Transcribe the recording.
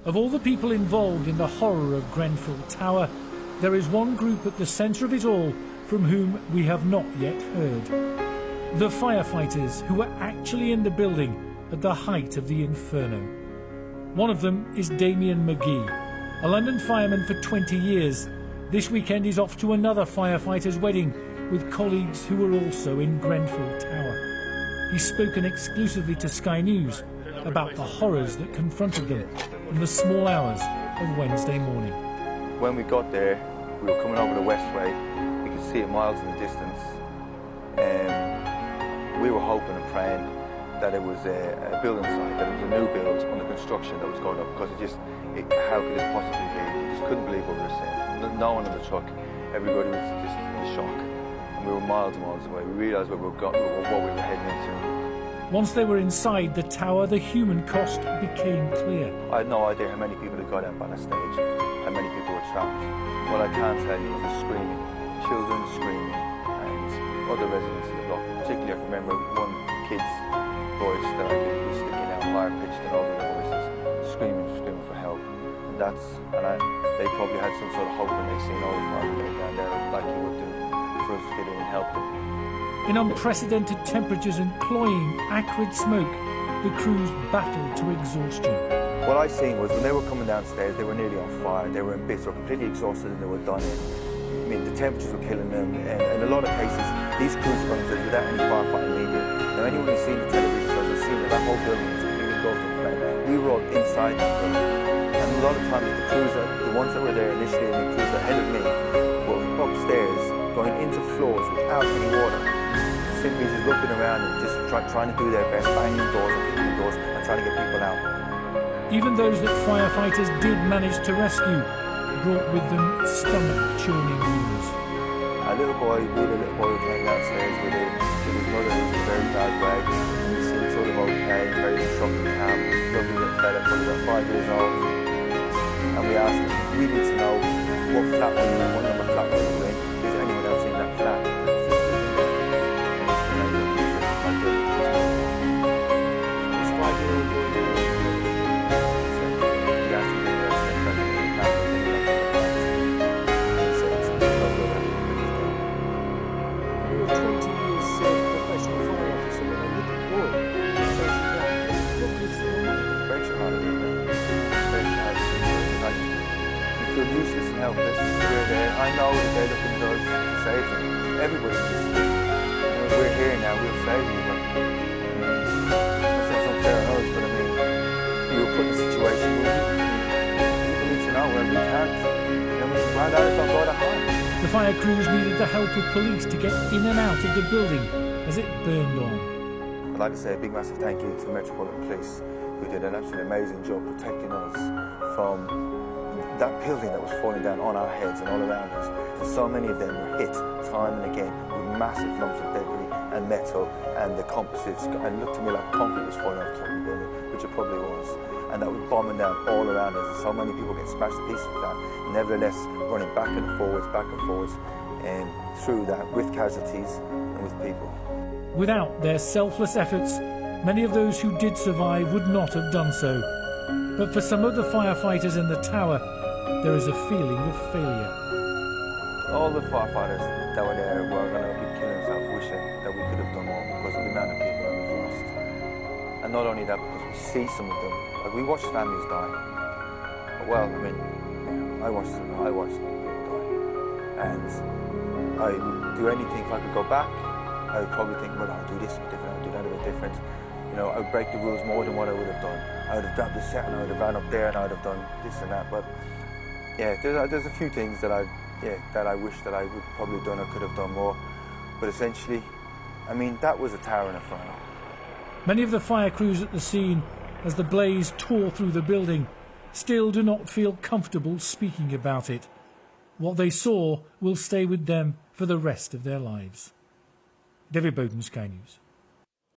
Of all the people involved in the horror of Grenfell Tower, there is one group at the centre of it all from whom we have not yet heard. The firefighters who were actually in the building at the height of the inferno. One of them is Damien McGee, a London fireman for 20 years. This weekend he's off to another firefighter's wedding with colleagues who were also in Grenfell Tower. He's spoken exclusively to Sky News about the horrors that confronted them in the small hours of Wednesday morning. When we got there, we were coming over the Westway. We could see it miles in the distance. We were hoping and praying that it was a building site, that it was a new build under construction that was going up, because how could this possibly be? We just couldn't believe what we were seeing. No one in the truck, everybody was just in shock. And we were miles and miles away. We realised what we were heading into. Once they were inside the tower, the human cost became clear. I had no idea how many people had got out on a stage, how many people were trapped. What I can tell you was the screaming, children screaming, and other residents of the block. Particularly, I can remember one kid's voice that I think was sticking out higher pitched than all the other voices, screaming for help. And they probably had some sort of hope when they seen all the fire going down there, like you would do, for us to get in and help them. In unprecedented temperatures and cloying, acrid smoke, the crews battled to exhaustion. What I seen was when they were coming downstairs, they were nearly on fire, they were in bits, they were completely exhausted and they were done in. I mean, the temperatures were killing them, and in a lot of cases, these crews were going without any firefighting needed. Now, anyone who's seen the television shows has seen that whole building is completely engulfed in flame. We were all inside that building, and a lot of times the crews, the ones that were there initially, and the crews ahead of me, were upstairs, going into floors without any water. Simply just looking around and just trying to do their best, banging doors and kicking doors and trying to get people out. Even those that firefighters did manage to rescue brought with them stomach-churning wounds. We had a little boy who came downstairs with his mother who was in a very bad way. And we seemed sort of okay, very shocked and calm, lovely little fella, probably about 5 years old. And we asked him, we need to know what flat were you in, what number flat were you in, is there anyone else in that flat? Useless and helpless. We're there. I know that they're looking at us to save them. Everybody's listening. We're here now. We'll save you. But that's unfair on us. But I mean, we were put in a situation where we need to know where we can't. And we found out it's not going that high. The fire crews needed the help of police to get in and out of the building as it burned on. I'd like to say a big massive thank you to Metropolitan Police, who did an absolutely amazing job protecting us from that building that was falling down on our heads and all around us. So many of them were hit time and again with massive lumps of debris and metal, and the composites, and it looked to me like concrete was falling off the top of the building, which it probably was. And that was bombing down all around us, and so many people getting smashed to pieces with that. Nevertheless, running back and forwards, and through that with casualties and with people. Without their selfless efforts, many of those who did survive would not have done so. But for some of the firefighters in the tower, there is a feeling of failure. All the firefighters that were there were going to be killing themselves, wishing that we could have done more because of the amount of people that we've lost. And not only that, because we see some of them, like we watch families die. Well, I mean, yeah, I watched people die. And I would do anything. If I could go back, I would probably think, well, I'll do this a bit different, I'll do that a bit different. You know, I would break the rules more than what I would have done. I would have grabbed the set and I would have ran up there and I would have done this and that. But yeah, there's a few things that I wish that I would probably have done or could have done more. But essentially, I mean, that was a tower in a fire. Many of the fire crews at the scene, as the blaze tore through the building, still do not feel comfortable speaking about it. What they saw will stay with them for the rest of their lives. David Bowden, Sky News.